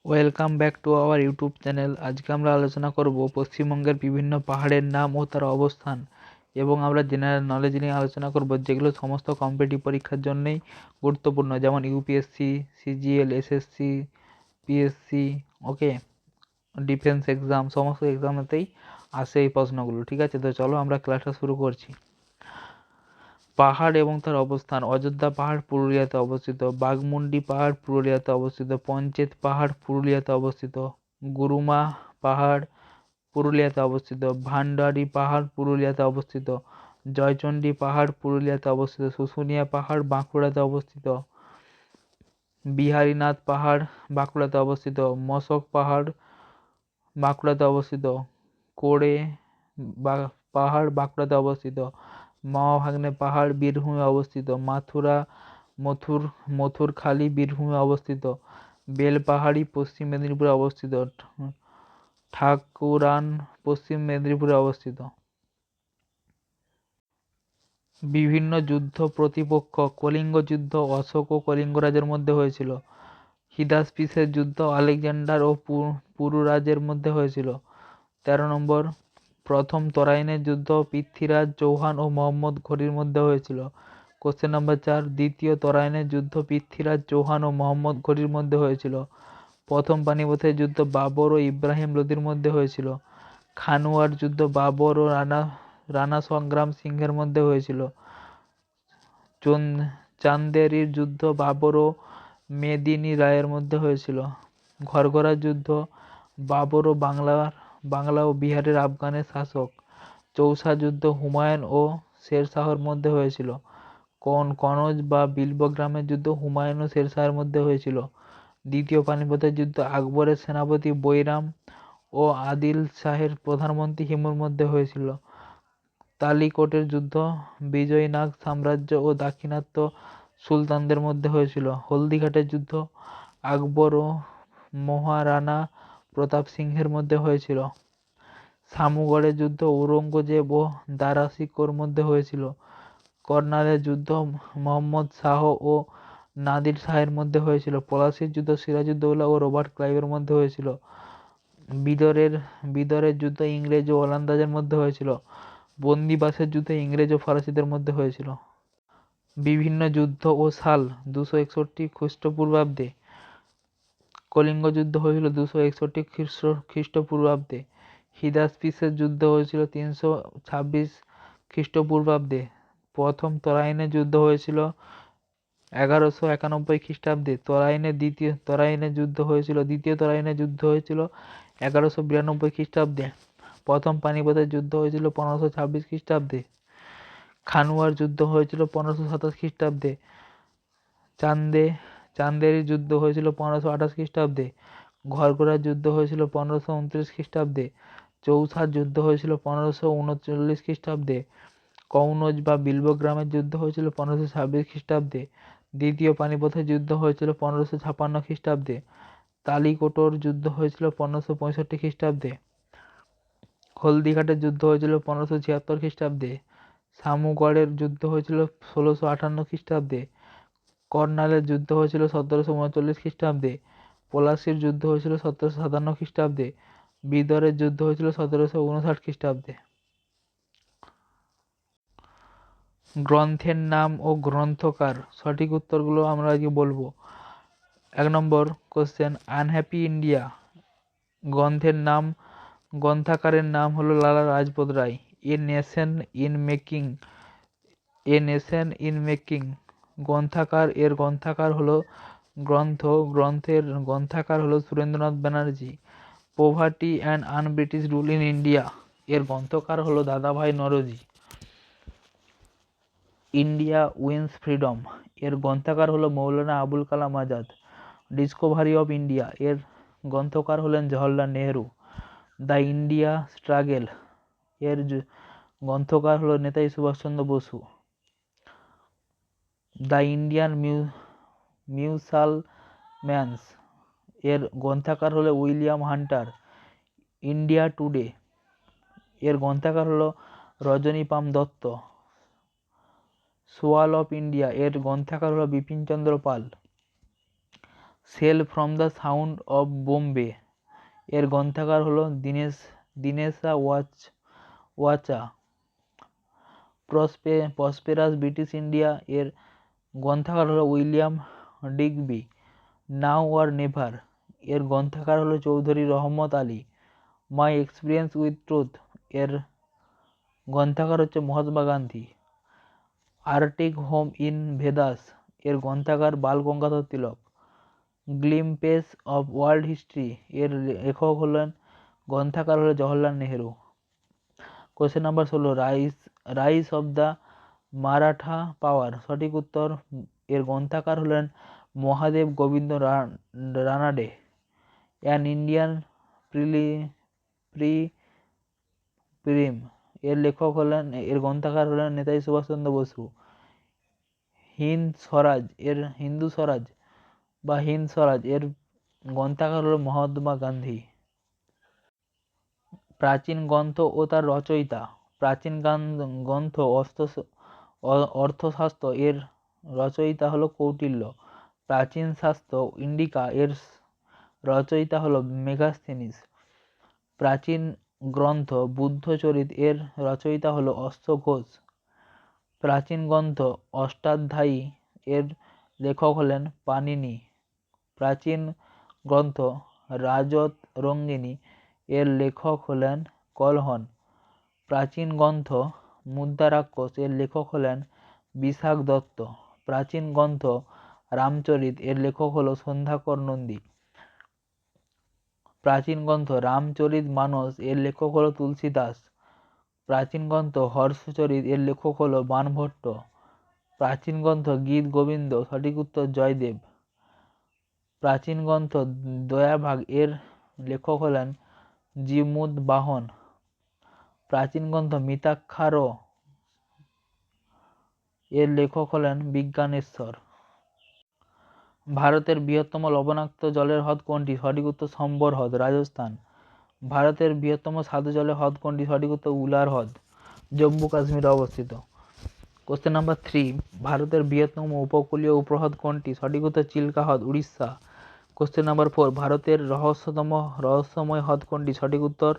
Welcome back to our YouTube channel. আজকে আমরা আলোচনা করব পশ্চিমবঙ্গের বিভিন্ন পাহাড়ের নাম ও তার অবস্থান, এবং আমরা জেনারেল নলেজ নিয়ে আলোচনা করব, যেগুলো সমস্ত কম্পিটিটিভ পরীক্ষার জন্যই গুরুত্বপূর্ণ, যেমন ইউপিএসসি, সিজিএল, এসএসসি, পিএসসি, ওকে, ডিফেন্স এক্সাম, সমস্ত এক্সামেতেই আসে এই প্রশ্নগুলো। ঠিক আছে, তো চলো আমরা ক্লাসটা শুরু করছি। পাহাড় এবং তার অবস্থান: অযোধ্যা পাহাড় পুরুলিয়াতে অবস্থিত, বাঘমুন্ডি পাহাড় পুরুলিয়াতে অবস্থিত, পঞ্চেত পাহাড় পুরুলিয়াতে অবস্থিত, গুরুমা পাহাড় পুরুলিয়াতে অবস্থিত, ভান্ডারি পাহাড় পুরুলিয়াতে অবস্থিত, জয়চণ্ডী পাহাড় পুরুলিয়াতে অবস্থিত, শুশুনিয়া পাহাড় বাঁকুড়াতে অবস্থিত, বিহারীনাথ পাহাড় বাঁকুড়াতে অবস্থিত, মশক পাহাড় বাঁকুড়াতে অবস্থিত, কোড়ে পাহাড় বাঁকুড়াতে অবস্থিত, মামাভাগ্নে পাহাড় বীরভূমে অবস্থিত, মথুরখালী বীরভূমে অবস্থিত, বেলপাহাড়ি পশ্চিম মেদিনীপুরে অবস্থিত, ঠাকুরান পশ্চিম মেদিনীপুরে অবস্থিত। বিভিন্ন যুদ্ধ প্রতিপক্ষ: কলিঙ্গ যুদ্ধ অশোক ও কলিঙ্গরাজের মধ্যে হয়েছিল। হিদাসপিসের যুদ্ধ আলেকজান্ডার ও পুরুরাজের মধ্যে হয়েছিল। 13 নম্বর, প্রথম তরাইনের যুদ্ধ পৃথ্বীরাজ চৌহান ও মোহাম্মদ ঘুরির মধ্যে হয়েছিল। কোশ্চেন নাম্বার 4, দ্বিতীয় তরাইনের যুদ্ধ পৃথ্বীরাজ চৌহান ও মোহাম্মদ ঘুরির মধ্যে হয়েছিল। প্রথম পানিপথের যুদ্ধ বাবর ও ইব্রাহিম লোদির মধ্যে হয়েছিল। খানুয়ার যুদ্ধ বাবর ও রানা সংগ্রাম সিংহের মধ্যে হয়েছিল। চান্দেরির যুদ্ধ বাবর ও মেদিনী রায়ের মধ্যে হয়েছিল। ঘরঘরার যুদ্ধ বাবর ও বাংলা ও বিহারের আফগানের শাসক। চৌসা যুদ্ধ হুমায়ুন ও শেরশাহর মধ্যে হয়েছিল। কনৌজ বা বিলবগ্রামের যুদ্ধ হুমায়ুন ও শেরশাহের মধ্যে হয়েছিল। দ্বিতীয় পানিপথের যুদ্ধ আকবরের সেনাপতি বৈরাম ও আদিল শাহের প্রধানমন্ত্রী হিমুর মধ্যে হয়েছিল। তালিকোটের যুদ্ধ বিজয়নাগ সাম্রাজ্য ও দাক্ষিণাত্য সুলতানদের মধ্যে হয়েছিল। হলদিঘাটের যুদ্ধ আকবর ও মহারানা প্রতাপ সিংহের মধ্যে হয়েছিল। সামুগড়ের যুদ্ধ ঔরঙ্গজেব ও দারা শিকোর মধ্যে হয়েছিল। কর্নালের যুদ্ধ মোহাম্মদ শাহ ও নাদির শাহের মধ্যে হয়েছিল। পলাশির যুদ্ধ সিরাজউদ্দৌলা ও রবার্ট ক্লাইভের মধ্যে হয়েছিল। বিদরের যুদ্ধ ইংরেজ ও ওলন্দাজের মধ্যে হয়েছিল। বন্দিবাসের যুদ্ধ ইংরেজ ও ফরাসিদের মধ্যে হয়েছিল। বিভিন্ন যুদ্ধ ও সাল: 261 খ্রিস্টপূর্বাব্দে কলিঙ্গ যুদ্ধ হয়েছিল। 261 খ্রিস্টপূর্বাব্দে হিদাসপিসের যুদ্ধ হয়েছিল। 326 খ্রিস্টপূর্বাব্দে প্রথম তরাইনের যুদ্ধ হয়েছিল। 1191 খ্রিস্টাব্দে দ্বিতীয় তরাইনের যুদ্ধ হয়েছিল। 1192 খ্রিস্টাব্দে। প্রথম পানিপথের যুদ্ধ হয়েছিল 1526 খ্রিস্টাব্দে। খানুয়ার যুদ্ধ হয়েছিল 1527 খ্রিস্টাব্দে। চান্দেরির যুদ্ধ হয়েছিল 1528 খ্রিস্টাব্দে। ঘরঘরার যুদ্ধ হয়েছিল 1529 খ্রিস্টাব্দে। চৌসার যুদ্ধ হয়েছিল 1539 খ্রিস্টাব্দে। কনৌজ বা বিলবগ্রামের যুদ্ধ হয়েছিল 1526 খ্রিস্টাব্দে। দ্বিতীয় পানিপথের যুদ্ধ হয়েছিল 1556 খ্রিস্টাব্দে। তালিকোটোর যুদ্ধ হয়েছিল 1565 খ্রিস্টাব্দে। হলদিঘাটের যুদ্ধ হয়েছিল 1576 খ্রিস্টাব্দে। সামুগড়ের যুদ্ধ হয়েছিল 1658 খ্রিস্টাব্দে। কর্নালের যুদ্ধ হয়েছিল 1739 খ্রিস্টাব্দে। পলাশির যুদ্ধ হয়েছিল 1757 খ্রিস্টাব্দে। বিদরের যুদ্ধ হয়েছিল 1759 খ্রিস্টাব্দে। গ্রন্থের নাম ও গ্রন্থকার: সঠিক উত্তরগুলো আমরা আজকে বলবো। 1 নম্বর কোশ্চেন, আনহ্যাপি ইন্ডিয়া গ্রন্থাকারের নাম হলো Lala Lajpat Rai. A nation in making গ্রন্থের গ্রন্থাকার হলো Surendranath Banerjee. Poverty and un-British rule in India এর গ্রন্থকার হলো দাদাভাই নরোজি। ইন্ডিয়া উইন্স ফ্রিডম এর গ্রন্থকার হলো Maulana Abul Kalam Azad. Discovery of India এর গ্রন্থকার হলেন Jawaharlal Nehru. The India struggle এর গ্রন্থকার হলো নেতাজি সুভাষচন্দ্র বসু। দ্য ইন্ডিয়ান মিউসালম্যানস এর গ্রন্থকার হলো উইলিয়াম হান্টার। ইন্ডিয়া টুডে এর গ্রন্থকার হলো রজনীপাম দত্ত। সোয়াল অফ ইন্ডিয়া এর গ্রন্থকার হলো Bipin Chandra Pal. Sail from the sound of Bombay এর গ্রন্থাগার হলো দিনেশা ওয়াচা। প্রসপেরাস ব্রিটিশ ইন্ডিয়া এর গ্রন্থাগার হলো William Digby. Now or never এর গ্রন্থাগার হলো Chaudhary Rahmat Ali. My experience with truth এর গ্রন্থাগার হচ্ছে Mahatma Gandhi. Arctic home in Vedas এর গ্রন্থাগার Bal Gangadhar Tilak. Glimpses of world history এর লেখক হলেন গ্রন্থাগার হলো Jawaharlal Nehru. Question number 16 rise of the Maratha power সঠিক উত্তর এর গ্রন্থাকার হলেন মহাদেব গোবিন্দ রানাডে। অ্যান ইন্ডিয়ান প্রিম এর লেখক হলেন এর গ্রন্থাকার হলেন নেতাজি সুভাষচন্দ্র বসু। হিন্দু স্বরাজ এর গ্রন্থাকার হল মহাত্মা গান্ধী। প্রাচীন গ্রন্থ ও তার রচয়িতা। প্রাচীন গ্রন্থ অর্থশাস্ত্র এর রচয়িতা হলো কৌটিল্য। প্রাচীন শাস্ত্র ইন্ডিকা এর রচয়িতা হলো মেগাস্থেনিস। প্রাচীন গ্রন্থ বুদ্ধচরিত এর রচয়িতা হলো অশ্বঘোষ। প্রাচীন গ্রন্থ অষ্টাধ্যায়ী এর লেখক হলেন পাণিনি। প্রাচীন গ্রন্থ রাজতরঙ্গিনী এর লেখক হলেন কলহন। প্রাচীন গ্রন্থ মুদ্রারাক্ষস এর লেখক হলেন বিশাখ দত্ত। প্রাচীন গ্রন্থ রামচরিত এর লেখক হল সন্ধ্যাকর নন্দী। প্রাচীন গ্রন্থ রামচরিত মানস এর লেখক হল তুলসী দাস। প্রাচীন গ্রন্থ হর্ষচরিত এর লেখক হল বাণভট্ট। প্রাচীন গ্রন্থ গীত গোবিন্দ সঠিক উত্তর জয়দেব। প্রাচীন গ্রন্থ দয়াভাগ এর লেখক হলেন জিমুদবাহন। প্রাচীন গ্রন্থ মিতাক্ষার এর লেখক হলেন বিজ্ঞানেশ্বর। ভারতের বৃহত্তম লবণাক্ত জলের হ্রদ কোনটি সঠিক উত্তর সম্বর হ্রদ, রাজস্থান। ভারতের বৃহত্তম স্বাদু জলের হ্রদ কোনটি সঠিক উত্তর উলার হ্রদ, জম্মু কাশ্মীরে অবস্থিত। কোশ্চেন নাম্বার 3 ভারতের বৃহত্তম উপকূলীয় উপহ্রদ কোনটি সঠিক উত্তর চিল্কা হ্রদ, উড়িষ্যা। কোশ্চেন নাম্বার 4 ভারতের রহস্যময় হ্রদ কোনটি সঠিক উত্তর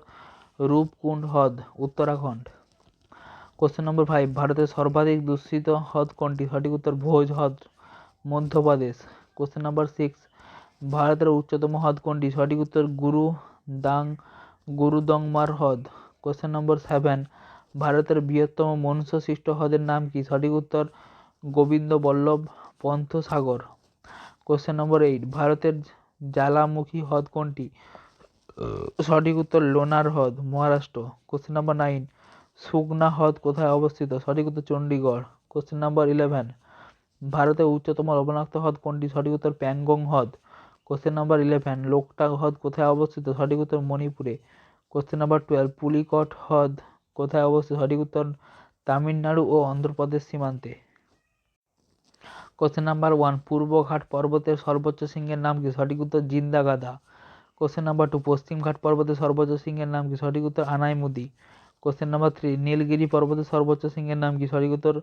রূপকুণ্ড হ্রদ, উত্তরাখণ্ড। কোশ্চেন নম্বর 5 ভারতের সর্বাধিক দূষিত হ্রদ কোনটি সঠিক উত্তর ভোজ হ্রদ, মধ্যপ্রদেশ। কোশ্চেন নাম্বার 6 ভারতের উচ্চতম হ্রদ কোনটি সঠিক উত্তর গুরুদংমার হ্রদ। কোশ্চেন নম্বর 7 ভারতের বৃহত্তম মনুষ্যসৃষ্ট হ্রদের নাম কি সঠিক উত্তর গোবিন্দ বল্লভ পন্ত সাগর। কোশ্চেন নম্বর 8 ভারতের জ্বালামুখী হ্রদ কোনটি সঠিক উত্তর লোনার হ্রদ, মহারাষ্ট্র। কোশ্চেন নাম্বার 9 সুগনা হ্রদ কোথায় অবস্থিত সঠিক উত্তর চণ্ডীগড়। কোশ্চেন নাম্বার 11 ভারতের উচ্চতম লবণাক্ত হ্রদ কোনটি সঠিক উত্তর প্যাংগং হ্রদ। কোশ্চেন নাম্বার 11 লোকটাক হ্রদ কোথায় অবস্থিত সঠিক উত্তর মণিপুরে। কোশ্চেন নাম্বার 12 পুলিকট হ্রদ কোথায় অবস্থিত সঠিক উত্তর তামিলনাড়ু ও অন্ধ্রপ্রদেশ সীমান্তে। কোশ্চেন নাম্বার 1 পূর্বঘাট পর্বতের সর্বোচ্চ শৃঙ্গের নাম কি সঠিক উত্তর জিন্দাগাদা। কোশ্চেন নাম্বার 2 পশ্চিমঘাট পর্বতের সর্বোচ্চ শৃঙ্গের নাম কি সঠিক উত্তর আনাইমুদি। কোশ্চেন নাম্বার 3 নীলগিরি পর্বতের সর্বোচ্চ শৃঙ্গের নাম কি সঠিক উত্তর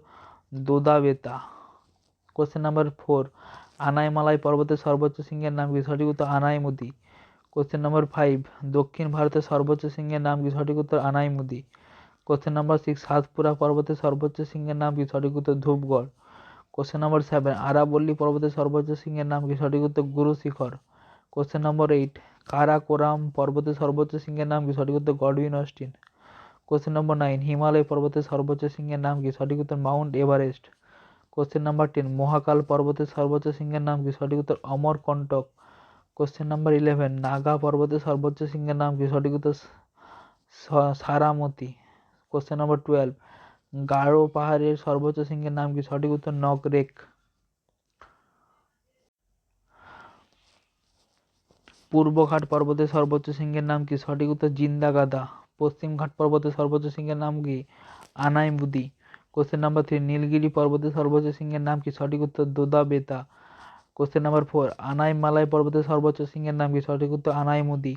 দোদাবেতা। কোশ্চেন নাম্বার 4 আনাইমালাই পর্বতের সর্বোচ্চ শৃঙ্গের নাম কি সঠিক উত্তর আনাইমুদি। কোশ্চেন নাম্বার 5 দক্ষিণ ভারতের সর্বোচ্চ শৃঙ্গের নাম কি সঠিক উত্তর আনাইমুদি। কোশ্চেন নাম্বার 6 সাতপুরা পর্বতের সর্বোচ্চ শৃঙ্গের নাম কি সঠিক উত্তর ধূপগড়। কোশ্চেন নাম্বার 7 আরাবল্লী পর্বতের সর্বোচ্চ শৃঙ্গের নাম কি সঠিক উত্তর গুরু শিখর। কোশ্চেন নম্বর 8 কারাকোরাম পর্বতের সর্বোচ্চ শৃঙ্গের নাম কি সঠিক উত্তর Godwin Austen. Question number 9 Himalaya পর্বতের সর্বোচ্চ শৃঙ্গের নাম কি সঠিক উত্তর মাউন্ট এভারেস্ট। কোশ্চেন নাম্বার 10 মহাকাল পর্বতের সর্বোচ্চ শৃঙ্গের নাম কি সঠিক উত্তর অমরকন্টক। কোশ্চেন নাম্বার 11 নাগা পর্বতের সর্বোচ্চ শৃঙ্গের নাম কি সঠিক উত্তর সারামতি। কোশ্চেন নম্বর 12 গারো পাহাড়ের সর্বোচ্চ শৃঙ্গের নাম কি সঠিক উত্তর নকরেক। পূর্বঘাট পর্বতের সর্বোচ্চ শৃঙ্গের নাম কি সঠিক উত্তর জিন্দাগাদা। পশ্চিমঘাট পর্বতের সর্বোচ্চ শৃঙ্গের নাম কি আনাইমুদি। কোশ্চেন নাম্বার 3 নীলগিরি পর্বতের সর্বোচ্চ শৃঙ্গের নাম কি সঠিক উত্তর দোদাবেতা। কোশ্চেন নাম্বার 4 আনাইমালাই পর্বতের সর্বোচ্চ শৃঙ্গের নাম কি সঠিক উত্তর আনাইমুদি।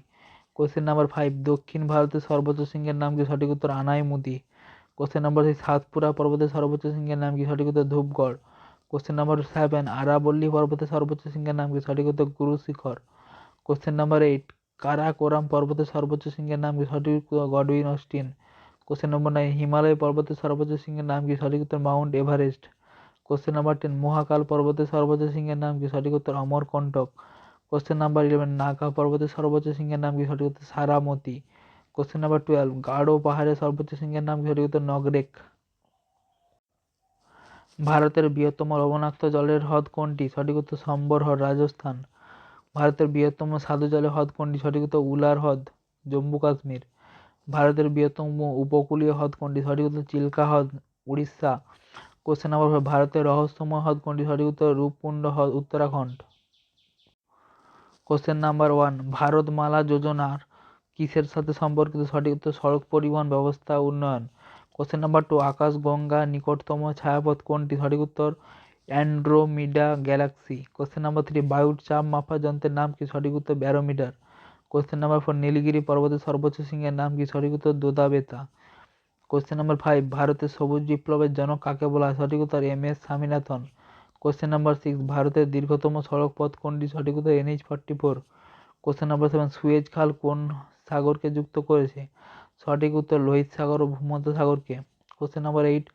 কোশ্চেন নাম্বার 5 দক্ষিণ ভারতের সর্বোচ্চ শৃঙ্গের নাম কি সঠিক উত্তর আনাইমুদি। কোশ্চেন নাম্বার 6 সাতপুরা পর্বতের সর্বোচ্চ শৃঙ্গের নাম কি সঠিক উত্তর ধূপগড়। কোশ্চেন নাম্বার 7, আরাবল্লী পর্বতের সর্বোচ্চ শৃঙ্গের নাম কি? সঠিক উত্তর গুরু শিখর। কোশ্চেন নাম্বার 8, কারাকোরাম পর্বতের সর্বোচ্চ শৃঙ্গের নাম কি? সঠিক উত্তর Godwin Austen. Question number 9, Himalaya পর্বতের সর্বোচ্চ শৃঙ্গের নাম কি? সঠিক উত্তর মাউন্ট এভারেস্ট। কোশ্চেন নাম্বার 10, মহাকাল পর্বতের সর্বোচ্চ শৃঙ্গের নাম কি? সঠিক উত্তর অমরকণ্টক। কোশ্চেন নাম্বার 11, নাগা পর্বতের সর্বোচ্চ শৃঙ্গের নাম কি? সঠিক উত্তর সারামতি। কোশ্চেন নাম্বার 12, গাঢ় পাহাড়ের সর্বোচ্চ শৃঙ্গের নাম কি? সঠিক উত্তর নগরেক। ভারতের বৃহত্তম লবণাক্ত জলের হ্রদ কোনটি? সঠিক উত্তর সম্বর হ্রদ, রাজস্থান। ভারতের বৃহত্তম স্বাদু জলের হ্রদ কোনটি? সঠিক উত্তর উলার হ্রদ, জম্মু কাশ্মীর। ভারতের বৃহত্তম উপকূলীয় হ্রদ কোনটি? সঠিক উত্তর চিল্কা হ্রদ, উড়িষ্যা। কোশ্চেন নাম্বার 4, ভারতের রহস্যময় হ্রদ কোনটি? সঠিক উত্তর রূপকুণ্ড হ্রদ, উত্তরাখণ্ড। কোশ্চেন নাম্বার 1, ভারতমালা যোজনার কিসের সাথে সম্পর্কিত? সঠিক উত্তর সড়ক পরিবহন ব্যবস্থা উন্নয়ন। কোশ্চেন নাম্বার 2, আকাশগঙ্গার নিকটতম ছায়াপথ কোনটি? সঠিক উত্তর অ্যান্ড্রোমিডা গ্যালাক্সি। কোশ্চেন নাম্বার 3, বায়ুর চাপ মাপার যন্ত্রের নাম কি? সঠিক উত্তর ব্যারোমিটার। কোশ্চেন নাম্বার 4, নীলগিরি পর্বতের সর্বোচ্চ শৃঙ্গের নাম কি? সঠিক উত্তর দোদাবেতা। কোশ্চেন নাম্বার 5, ভারতের সবুজ বিপ্লবের জনক কাকে বলা হয়? সঠিক উত্তর এম.এস. স্বামীনাথন। কোশ্চেন নাম্বার 6, ভারতের দীর্ঘতম সড়ক পথ কোনটি? সঠিক উত্তর NH-44। কোশ্চেন নাম্বার 7, সুয়েজ খাল কোন সাগরকে যুক্ত করেছে? সঠিক উত্তর লোহিত সাগর ও ভূমধ্যসাগরকে। কোশ্চেন নাম্বার 8,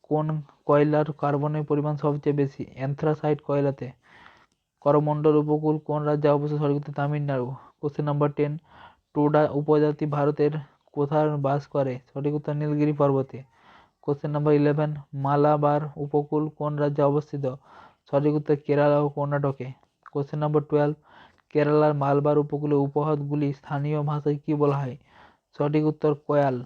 কোন কয়লার কার্বনের পরিমাণ সবচেয়ে বেশি? অ্যান্থ্রাসাইট কয়লাতে। করমণ্ডল উপকূল কোন রাজ্যে অবস্থিত? সঠিক উত্তর তামিলনাড়ু। কোশ্চেন নাম্বার 10, টোডা উপজাতি ভারতের কোথায় বাস করে? সঠিক উত্তর নীলগিরি পর্বতে। কোশ্চেন নাম্বার 11, মালাবার উপকূল কোন রাজ্যে অবস্থিত? সঠিক উত্তর কেরালা ও কর্ণাটকে। কোশ্চেন নাম্বার 12, কেরালার মালাবার উপকূলে উপহ্রদগুলি স্থানীয় ভাষায় কি বলা হয়? সঠিক উত্তর কয়াল।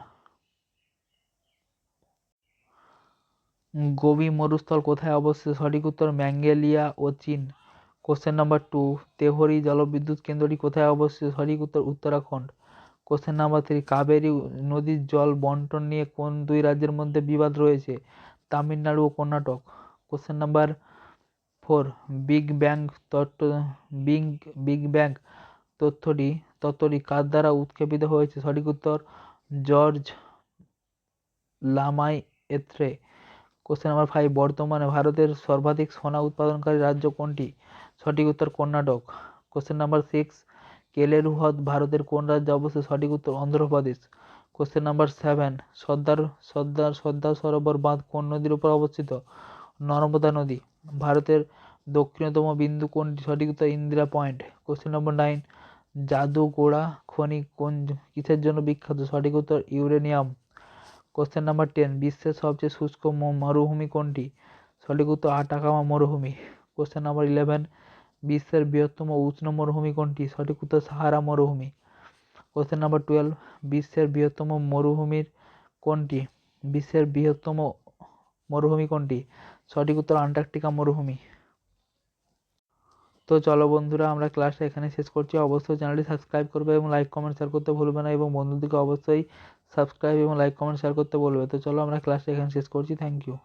গোবি মরুস্থল কোথায় অবস্থিত? সঠিক উত্তর ম্যাঙ্গেলিয়া ও চীন। কোশ্চেন নাম্বার 2, তেহরি জলবিদ্যুৎ কেন্দ্রটি কোথায় অবস্থিত? সঠিক উত্তর উত্তরাখণ্ড। কোশ্চেন নাম্বার 3, কাবেরী নদীর জল বন্টন নিয়ে কোন দুই রাজ্যের মধ্যে বিবাদ রয়েছে? তামিলনাড়ু ও Karnataka. Question number 4, big bang তত্ত্ব বিগ ব্যাং তত্ত্বটি কার দ্বারা উৎক্ষেপিত হয়েছে? সঠিক উত্তর জর্জ লামাইয়েত্রে। কোশ্চেন নাম্বার 5, বর্তমানে ভারতের সর্বাধিক সোনা উৎপাদনকারী রাজ্য কোনটি? সঠিক উত্তর কর্ণাটক। কোশ্চেন নাম্বার 6, কেলেরু হ্রদ ভারতের কোন রাজ্যে অবস্থিত? সঠিক উত্তর অন্ধ্রপ্রদেশ। কোশ্চেন নাম্বার 7, সর্দার সরোবর বাঁধ কোন নদীর উপর অবস্থিত? নর্মদা নদী। ভারতের দক্ষিণতম বিন্দু কোনটি? সঠিক উত্তর Indira point. Question number 9, Jaduguda খনি কিসের জন্য বিখ্যাত? সঠিক উত্তর ইউরেনিয়াম। কোশ্চেন নাম্বার 10, বিশ্বের সবচেয়ে শুষ্ক মরুভূমি কোনটি? সঠিক উত্তর আটাকামা মরুভূমি। কোশ্চেন নাম্বার 11, বিশ্বের বৃহত্তম উষ্ণ মরুভূমি কোনটি? সঠিক উত্তর সাহারা মরুভূমি। কোশ্চেন নাম্বার 12, বিশ্বের বৃহত্তম মরুভূমির কোনটি? বিশ্বের বৃহত্তম মরুভূমি কোনটি? সঠিক উত্তর আন্টার্কটিকা মরুভূমি। তো চলো বন্ধুরা, আমরা ক্লাসটা এখানে শেষ করছি। অবশ্যই চ্যানেলটি সাবস্ক্রাইব করবে এবং লাইক কমেন্ট শেয়ার করতে ভুলবে না, এবং বন্ধুদেরকে অবশ্যই সাবস্ক্রাইব এবং লাইক কমেন্ট শেয়ার করতে বলবে। তো চলো আমরা ক্লাসটা এখানে শেষ করছি। Thank you.